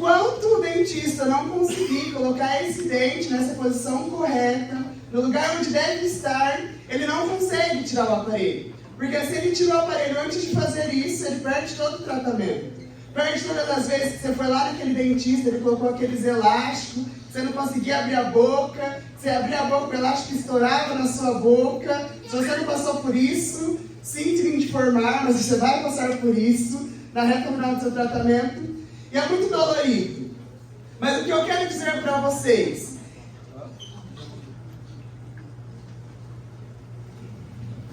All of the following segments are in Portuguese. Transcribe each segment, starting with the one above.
enquanto o dentista não conseguir colocar esse dente nessa posição correta, no lugar onde deve estar, ele não consegue tirar o aparelho. Porque se ele tira o aparelho antes de fazer isso, ele perde todo o tratamento. Perde todas as vezes que você foi lá naquele dentista, ele colocou aqueles elásticos, você não conseguia abrir a boca, você abria a boca, o elástico estourava na sua boca. Se você não passou por isso, sinto lhe informar, mas você vai passar por isso na reta final do seu tratamento. E é muito dolorido. Mas o que eu quero dizer para vocês...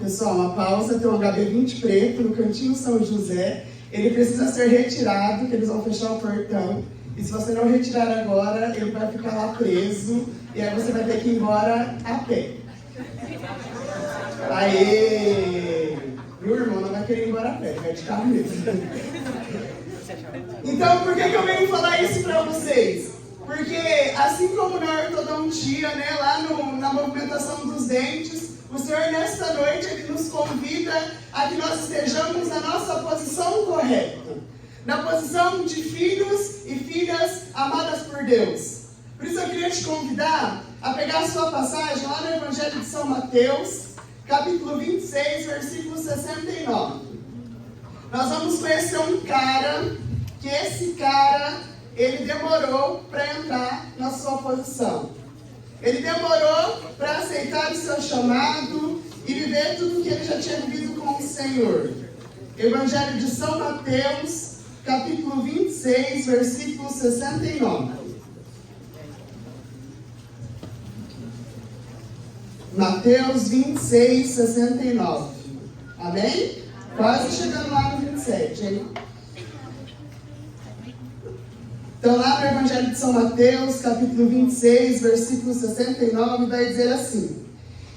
Pessoal, uma pausa, tem um HB20 preto no cantinho São José. Ele precisa ser retirado, que eles vão fechar o portão. E se você não retirar agora, ele vai ficar lá preso. E aí você vai ter que ir embora a pé. Aê! Meu irmão não vai querer ir embora a pé, vai de carro mesmo. Então, por que eu venho falar isso para vocês? Porque, assim como na ortodontia, né, lá na movimentação dos dentes, o Senhor, nesta noite, Ele nos convida a que nós estejamos na nossa posição correta. Na posição de filhos e filhas amadas por Deus. Por isso eu queria te convidar a pegar a sua passagem lá no Evangelho de São Mateus, capítulo 26, versículo 69. Nós vamos conhecer um cara, que esse cara, ele demorou para entrar na sua posição. Ele demorou para aceitar o seu chamado e viver tudo o que ele já tinha vivido com o Senhor. Evangelho de São Mateus, capítulo 26, versículo 69. Mateus 26, 69. Amém? Quase chegando lá no 27, hein? Então, lá no Evangelho de São Mateus, capítulo 26, versículo 69, vai dizer assim: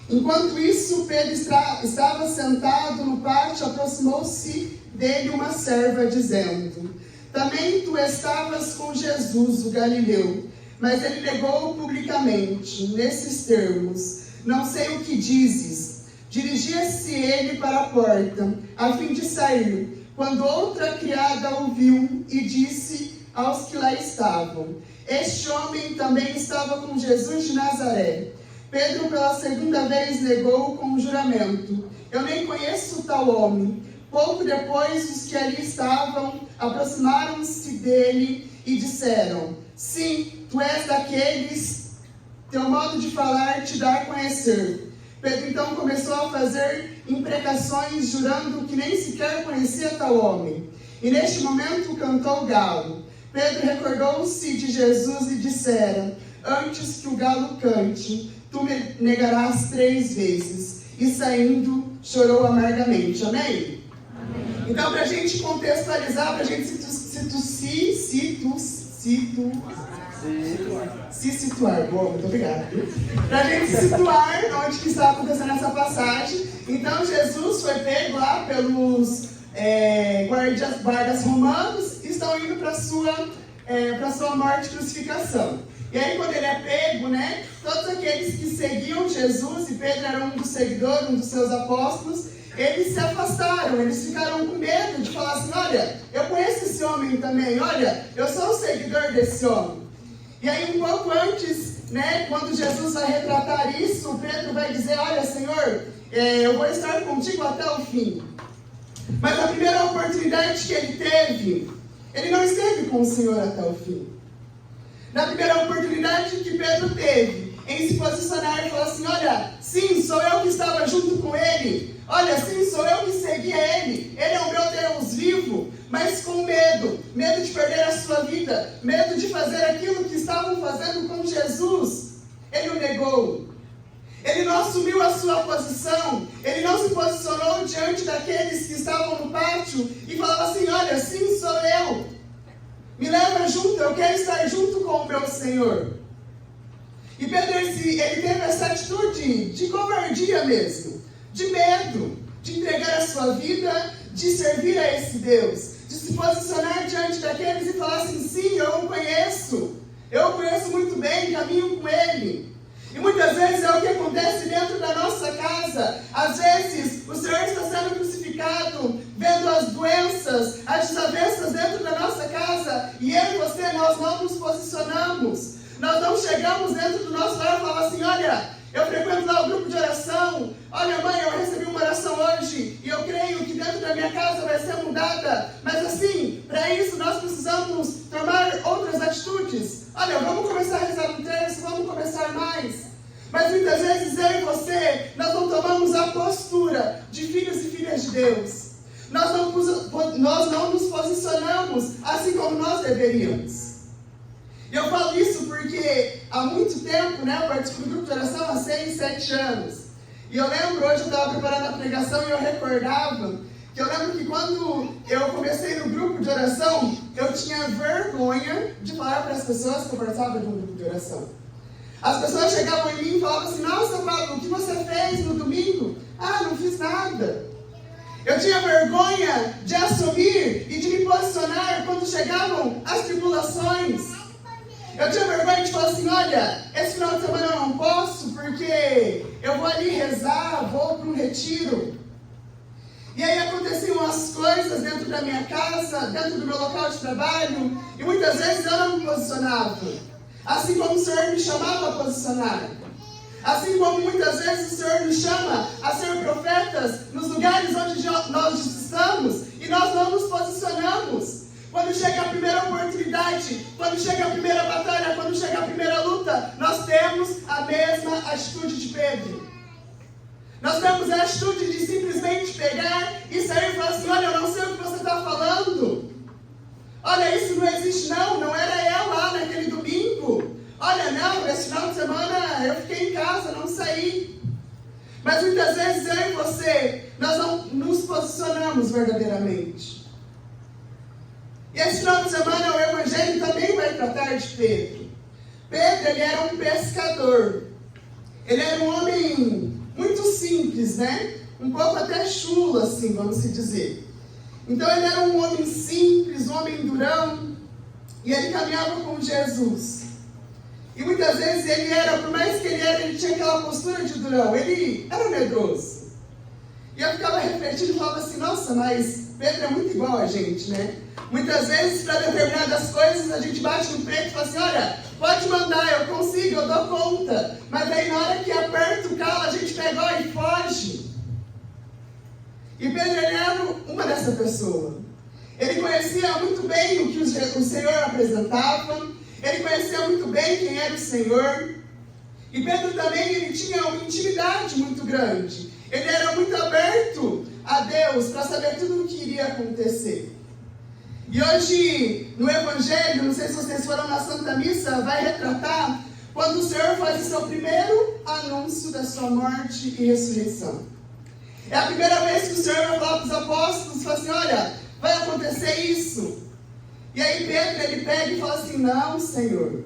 Enquanto isso, Pedro estava sentado no pátio, aproximou-se dele uma serva, dizendo: Também tu estavas com Jesus, o Galileu. Mas ele negou publicamente, nesses termos: Não sei o que dizes. Dirigia-se ele para a porta, a fim de sair, quando outra criada ouviu e disse aos que lá estavam: Este homem também estava com Jesus de Nazaré. Pedro pela segunda vez negou com um juramento: Eu nem conheço tal homem. Pouco depois, os que ali estavam aproximaram-se dele e disseram: Sim, tu és daqueles, teu modo de falar te dá a conhecer. Pedro então começou a fazer imprecações, jurando que nem sequer conhecia tal homem. E neste momento cantou o galo. Pedro recordou-se de Jesus e dissera: Antes que o galo cante, tu me negarás 3 vezes. E saindo, chorou amargamente. Amém? Amém. Então, para a gente contextualizar, para a gente se situar. Boa, muito obrigada. Para a gente se situar onde que está acontecendo essa passagem. Então, Jesus foi pego lá pelos guardas romanos e estão indo para sua morte e crucificação. E aí, quando ele é pego, né, todos aqueles que seguiam Jesus, e Pedro era um dos seguidores, um dos seus apóstolos, eles se afastaram, eles ficaram com medo de falar assim: olha, eu conheço esse homem também, olha, eu sou um seguidor desse homem. E aí, um pouco antes, né, quando Jesus vai retratar isso, Pedro vai dizer: olha, Senhor, eu vou estar contigo até o fim. Mas a primeira oportunidade que ele teve, ele não esteve com o Senhor até o fim. Na primeira oportunidade que Pedro teve em se posicionar e falar assim: olha, sim, sou eu que estava junto com ele. Olha, sim, sou eu que seguia ele. Ele é o meu Deus vivo, mas com medo. Medo de perder a sua vida. Medo de fazer aquilo que estavam fazendo com Jesus. Ele o negou. Ele não assumiu a sua posição. Ele não se posicionou diante daqueles que estavam no pátio e falava assim: olha, sim, sou eu. Me leva junto, eu quero estar junto com o meu Senhor. E Pedro, ele teve essa atitude de covardia mesmo, de medo, de entregar a sua vida, de servir a esse Deus, de se posicionar diante daqueles e falar assim: sim, eu o conheço muito bem, caminho com ele. E muitas vezes é o que acontece dentro da nossa casa. Às vezes o Senhor está sendo crucificado, vendo as doenças, as desavenças dentro da nossa casa, e eu e você, nós não nos posicionamos. Nós não chegamos dentro do nosso lar e falamos assim, olha, eu frequento lá o grupo de oração, olha mãe, eu recebi uma oração hoje e eu creio que dentro da minha casa vai ser mudada. Mas assim, para isso nós precisamos tomar outras atitudes. Olha, vamos começar a rezar no terço, vamos começar mais. Mas muitas vezes eu e você, nós não tomamos a postura de filhos e filhas de Deus. Nós não nos posicionamos assim como nós deveríamos. E eu falo isso porque há muito tempo, eu participo do grupo de oração há 6, 7 anos. E eu lembro, hoje eu estava preparando a pregação e eu recordava que eu lembro que quando eu comecei no grupo de oração, eu tinha vergonha de falar para as pessoas que eu participava de um grupo de oração. As pessoas chegavam em mim e falavam assim, nossa, Pablo, o que você fez no domingo? Ah, não fiz nada. Eu tinha vergonha de assumir e de me posicionar quando chegavam as tribulações. Eu tinha vergonha de falar assim, olha, esse final de semana eu não posso porque eu vou ali rezar, vou para um retiro. E aí aconteciam as coisas dentro da minha casa, dentro do meu local de trabalho, e muitas vezes eu não me posicionava. Assim como o Senhor me chamava a posicionar. Assim como muitas vezes o Senhor nos chama a ser profetas nos lugares onde nós estamos e nós não nos posicionamos. Quando chega a primeira oportunidade, quando chega a primeira batalha, quando chega a primeira luta, nós temos a mesma atitude de Pedro. Nós temos a atitude de simplesmente pegar e sair e falar assim, olha, eu não sei o que você está falando. Olha, isso não existe não era eu lá naquele domingo. Olha, não, nesse final de semana eu fiquei em casa, não saí. Mas muitas vezes eu e você, nós não nos posicionamos verdadeiramente. E esse final de semana o Evangelho também vai tratar de Pedro. Pedro, ele era um pescador. Ele era um homem muito simples, um pouco até chulo, assim, vamos se dizer. Então ele era um homem simples, um homem durão, e ele caminhava com Jesus. E muitas vezes ele era, por mais que ele tinha aquela postura de durão, ele era medroso. E eu ficava refletindo e falava assim, nossa, mas Pedro é muito igual a gente, Muitas vezes, para determinadas coisas, a gente bate no peito e fala assim, olha, pode mandar, eu consigo, eu dou conta. Mas aí na hora que aperta o calo, a gente pega e foge. E Pedro, ele era uma dessa pessoa. Ele conhecia muito bem o que o Senhor apresentava. Ele conhecia muito bem quem era o Senhor. E Pedro também, ele tinha uma intimidade muito grande. Ele era muito aberto a Deus para saber tudo o que iria acontecer. E hoje, no Evangelho, não sei se vocês foram na Santa Missa, vai retratar quando o Senhor faz o seu primeiro anúncio da sua morte e ressurreição. É a primeira vez que o Senhor vai falar para os apóstolos, fala assim, olha, vai acontecer isso. E aí Pedro, ele pega e fala assim, não, Senhor,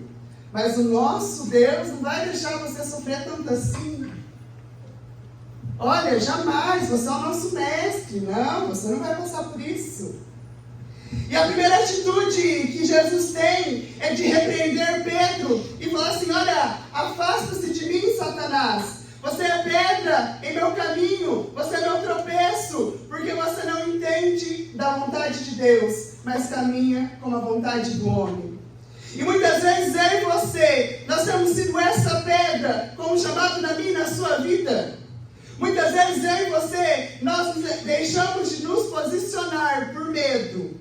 mas o nosso Deus não vai deixar você sofrer tanto assim. Olha, jamais, você é o nosso mestre. Não, você não vai passar por isso. E a primeira atitude que Jesus tem é de repreender Pedro e falar assim, olha, afasta-se de mim, Satanás. Você é pedra em meu caminho, você é meu tropeço, porque você não entende da vontade de Deus, mas caminha com a vontade do homem. E muitas vezes eu e você, nós temos sido essa pedra, como chamado na minha e na sua vida. Muitas vezes eu e você, nós deixamos de nos posicionar por medo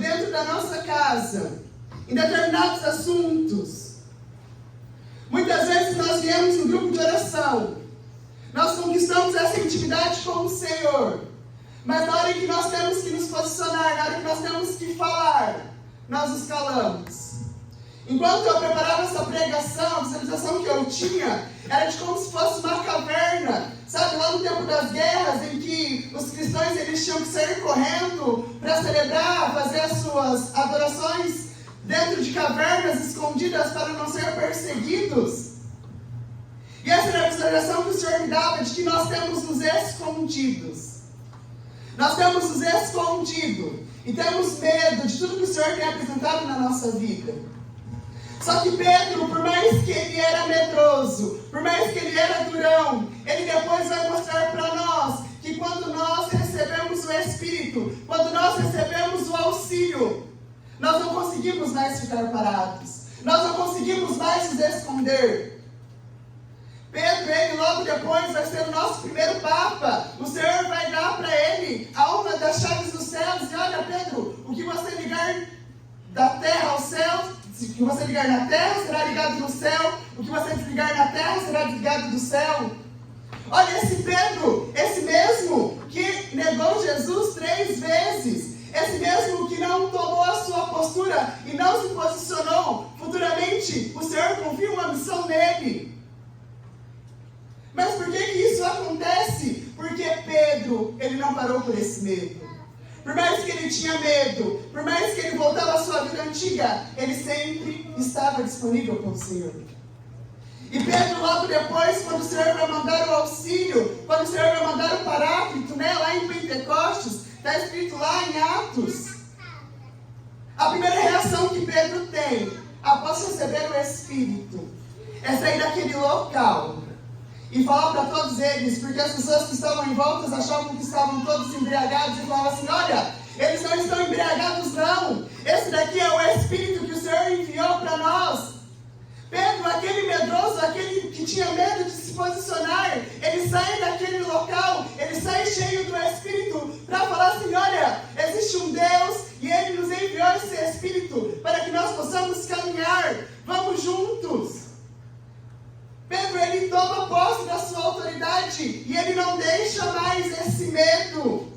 dentro da nossa casa, em determinados assuntos. Muitas vezes nós viemos no grupo de oração, nós conquistamos essa intimidade com o Senhor, mas na hora que nós temos que nos posicionar, na hora que nós temos que falar, nós nos calamos. Enquanto eu preparava essa pregação, a visualização que eu tinha era de como se fosse uma caverna, sabe, lá no tempo das guerras, em que os cristãos eles tinham que sair correndo para celebrar, fazer as suas adorações dentro de cavernas escondidas para não ser perseguidos. E essa era a visualização que o Senhor me dava, de que nós temos nos escondidos. Nós temos nos escondido e temos medo de tudo que o Senhor tem apresentado na nossa vida. Só que Pedro, por mais que ele era medroso, por mais que ele era durão, ele depois vai mostrar para nós que quando nós recebemos o Espírito, quando nós recebemos o auxílio, Nós não conseguimos mais ficar parados. Nós não conseguimos mais nos esconder. Pedro, ele logo depois vai ser o nosso primeiro Papa. O Senhor vai dar para ele a uma das chaves dos céus. E olha, Pedro, o que você ligar da terra ao céu, o que você ligar na terra será ligado no céu. O que você desligar na terra será desligado do céu. Olha, esse Pedro, esse mesmo que negou Jesus 3 vezes, esse mesmo que não tomou a sua postura e não se posicionou, futuramente o Senhor confia uma missão nele. Mas por que isso acontece? Porque Pedro, ele não parou por esse medo. Por mais que ele tinha medo, por mais que ele voltava à sua vida antiga, ele sempre estava disponível pelo Senhor. E Pedro, logo depois, quando o Senhor vai mandar o auxílio, quando o Senhor vai mandar o Paráclito, né, lá em Pentecostes, está escrito lá em Atos, a primeira reação que Pedro tem, após receber o Espírito, é sair daquele local e falar para todos eles, porque as pessoas que estavam em volta achavam que estavam todos embriagados, e falavam assim: olha, eles não estão embriagados não, esse daqui é o Espírito que o Senhor enviou para nós. Pedro, aquele medroso, aquele que tinha medo de se posicionar, ele sai daquele local, ele sai cheio do Espírito para falar assim: olha, existe um Deus e Ele nos enviou esse Espírito para que nós possamos caminhar, vamos juntos. Pedro, ele toma posse da sua autoridade e ele não deixa mais esse medo,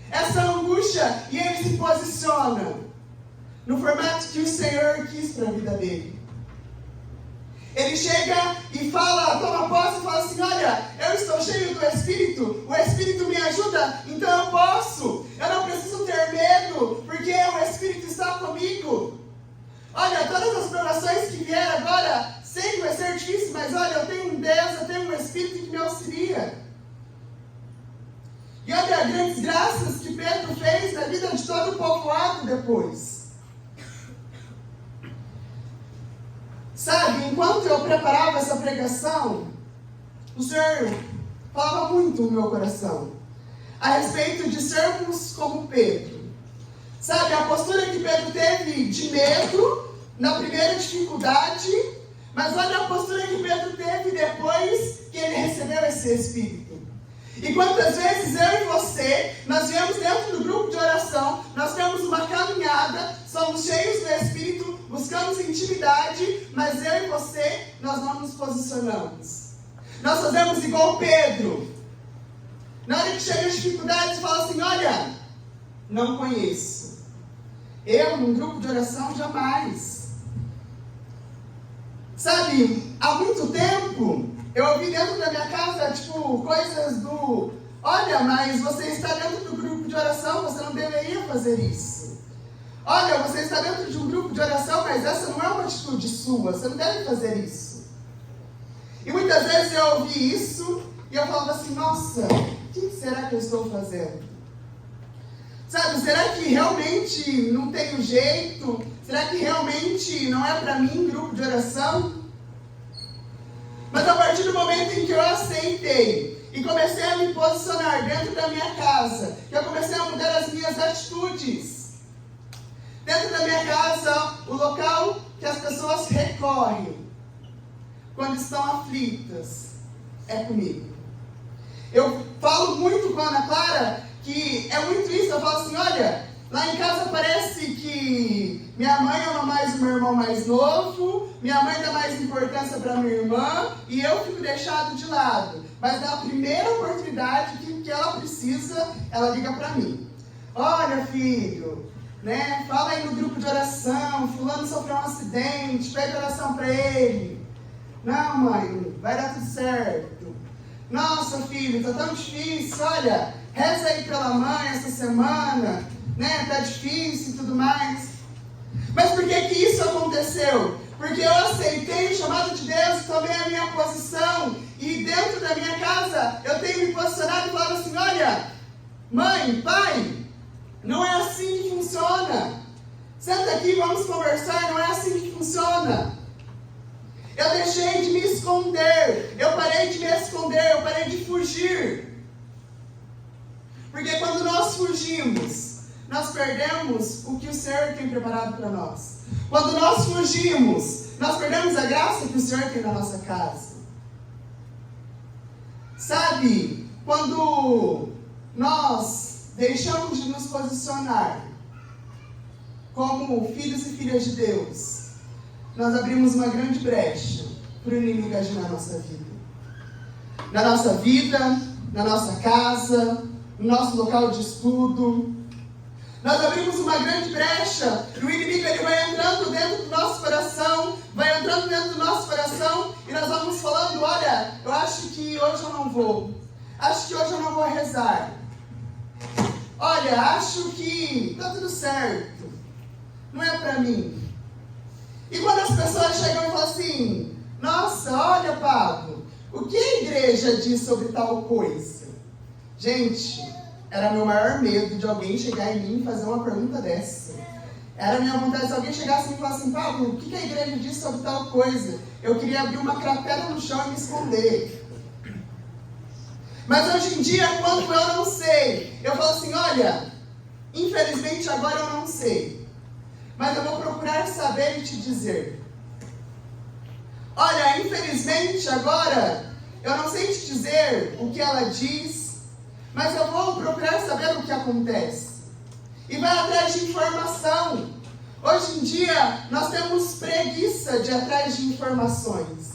essa angústia, e ele se posiciona no formato que o Senhor quis para a vida dele. Ele chega e fala, toma posse e fala assim: olha, eu estou cheio do Espírito, o Espírito me ajuda, então eu posso, eu não preciso ter medo, porque o Espírito está comigo. Olha, todas as provações que vieram agora, sei que vai ser difícil, mas olha, eu tenho um Deus, eu tenho um Espírito que me auxilia. E olha, grandes graças que Pedro fez na vida de todo o povoado depois. Sabe, enquanto eu preparava essa pregação, o Senhor falava muito no meu coração a respeito de sermos como Pedro. Sabe, a postura que Pedro teve de medo na primeira dificuldade, mas olha a postura que Pedro teve depois que ele recebeu esse Espírito. E quantas vezes eu e você, nós viemos dentro do grupo de oração, nós temos uma caminhada, somos cheios do Espírito, buscamos intimidade, mas eu e você, nós não nos posicionamos. Nós fazemos igual Pedro. Na hora que chega as dificuldades, fala assim: olha, não conheço. Eu, num grupo de oração, jamais. Sabe, há muito tempo, eu ouvi dentro da minha casa, coisas do: olha, mas você está dentro do grupo de oração, você não deveria fazer isso. Olha, você está dentro de um grupo de oração, mas essa não é uma atitude sua, você não deve fazer isso. E muitas vezes eu ouvi isso, e eu falava assim: nossa, o que será que eu estou fazendo? Sabe, será que realmente não tenho jeito? Será que realmente não é para mim grupo de oração? Mas a partir do momento em que eu aceitei e comecei a me posicionar dentro da minha casa, que eu comecei a mudar as minhas atitudes, dentro da minha casa, o local que as pessoas recorrem quando estão aflitas é comigo. Eu falo muito com a Ana Clara que é muito isso. Eu falo assim: olha, lá em casa parece que minha mãe ama mais o meu irmão mais novo, minha mãe dá mais importância para minha irmã e eu fico deixado de lado. Mas na primeira oportunidade que ela precisa, ela liga para mim: olha, filho, né, fala aí no grupo de oração, fulano sofreu um acidente, pede oração para ele. Não, mãe, vai dar tudo certo. Nossa, filho, tá tão difícil, olha, reza aí pela mãe essa semana, né, tá difícil e tudo mais. Mas por que que isso aconteceu? Porque eu aceitei o chamado de Deus e tomei a minha posição, e dentro da minha casa eu tenho me posicionado e falado assim: olha, mãe, pai, não é assim que funciona. Senta aqui, vamos conversar, não é assim que funciona. Eu deixei de me esconder, eu parei de me esconder, eu parei de fugir. Porque quando nós fugimos, nós perdemos o que o Senhor tem preparado para nós. Quando nós fugimos, nós perdemos a graça que o Senhor tem na nossa casa. Sabe, quando nós deixamos de nos posicionar como filhos e filhas de Deus, nós abrimos uma grande brecha para o inimigo agir na nossa vida. Na nossa vida, na nossa casa, no nosso local de estudo. Nós abrimos uma grande brecha e o inimigo ele vai entrando dentro do nosso coração, e nós vamos falando, olha, eu acho que hoje eu não vou. Acho que hoje eu não vou rezar. Olha, acho que tá tudo certo. Não é para mim. E quando as pessoas chegam e falam assim, nossa, olha, Pablo, o que a igreja diz sobre tal coisa? Gente, era meu maior medo de alguém chegar em mim e fazer uma pergunta dessa. Era a minha vontade, se alguém chegasse e falasse assim, Pablo, o que a igreja diz sobre tal coisa? Eu queria abrir uma cratera no chão e me esconder. Mas hoje em dia, quando eu não sei, eu falo assim, olha, infelizmente agora eu não sei. Mas eu vou procurar saber e te dizer. Olha, infelizmente agora eu não sei te dizer o que ela diz, mas eu vou procurar saber o que acontece. E vai atrás de informação. Hoje em dia nós temos preguiça de ir atrás de informações.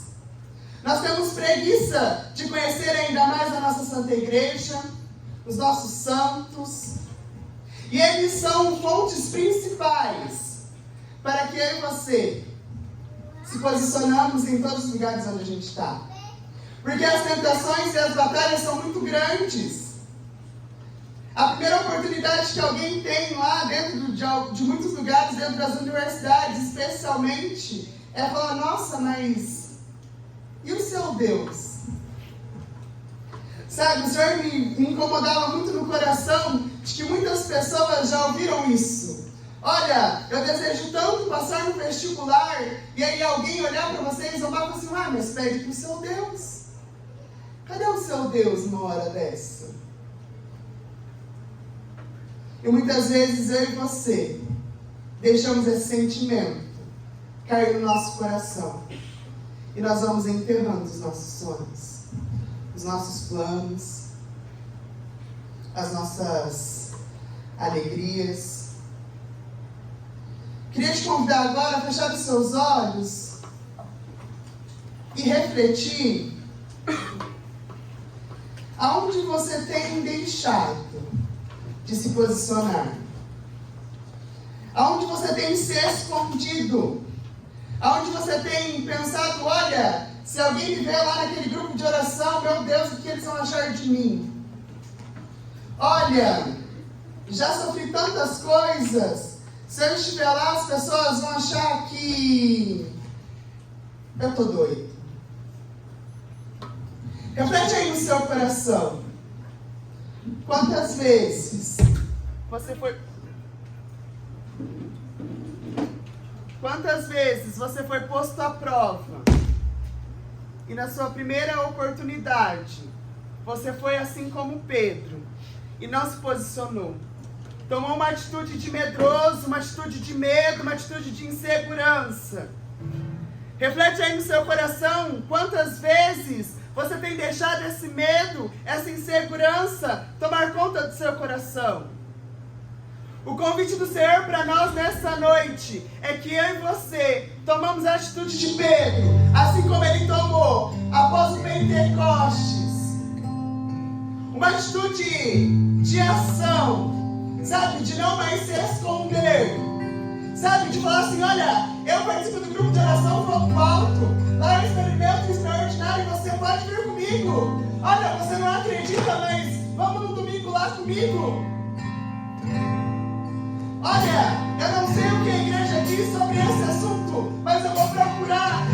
Nós temos preguiça de conhecer ainda mais a nossa Santa Igreja, os nossos santos. E eles são fontes principais para que eu e você se posicionamos em todos os lugares onde a gente está. Porque as tentações e as batalhas são muito grandes. A primeira oportunidade que alguém tem lá dentro de muitos lugares, dentro das universidades especialmente, é falar, nossa, mas e o seu Deus? Sabe, o Senhor me incomodava muito no coração de que muitas pessoas já ouviram isso. Olha, eu desejo tanto passar no vestibular, e aí alguém olhar para você e falar assim, mas pede para o seu Deus. Cadê o seu Deus numa hora dessa? E muitas vezes eu e você deixamos esse sentimento cair no nosso coração. E nós vamos enterrando os nossos sonhos, os nossos planos, as nossas alegrias. Queria te convidar agora a fechar os seus olhos e refletir aonde você tem deixado de se posicionar, aonde você tem se escondido, aonde você tem pensado, olha, se alguém me ver lá naquele grupo de oração, meu Deus, o que eles vão achar de mim? Olha, já sofri tantas coisas, se eu estiver lá as pessoas vão achar que eu tô doido. Reflete aí no seu coração. Quantas vezes você foi posto à prova e na sua primeira oportunidade você foi assim como Pedro e não se posicionou? Tomou uma atitude de medroso, uma atitude de medo, uma atitude de insegurança. Reflete aí no seu coração quantas vezes você tem deixado esse medo, essa insegurança tomar conta do seu coração. O convite do Senhor para nós nessa noite é que eu e você tomamos a atitude de Pedro, assim como ele tomou após o Pentecostes. Uma atitude de ação, sabe? De não mais se esconder, sabe? De falar assim, olha, eu participo do grupo de oração Fogo Alto. Lá eu experimento extraordinário e você pode vir comigo. Olha, você não acredita, mas vamos no domingo lá comigo. Olha, eu não sei o que a igreja diz sobre esse assunto, mas eu vou procurar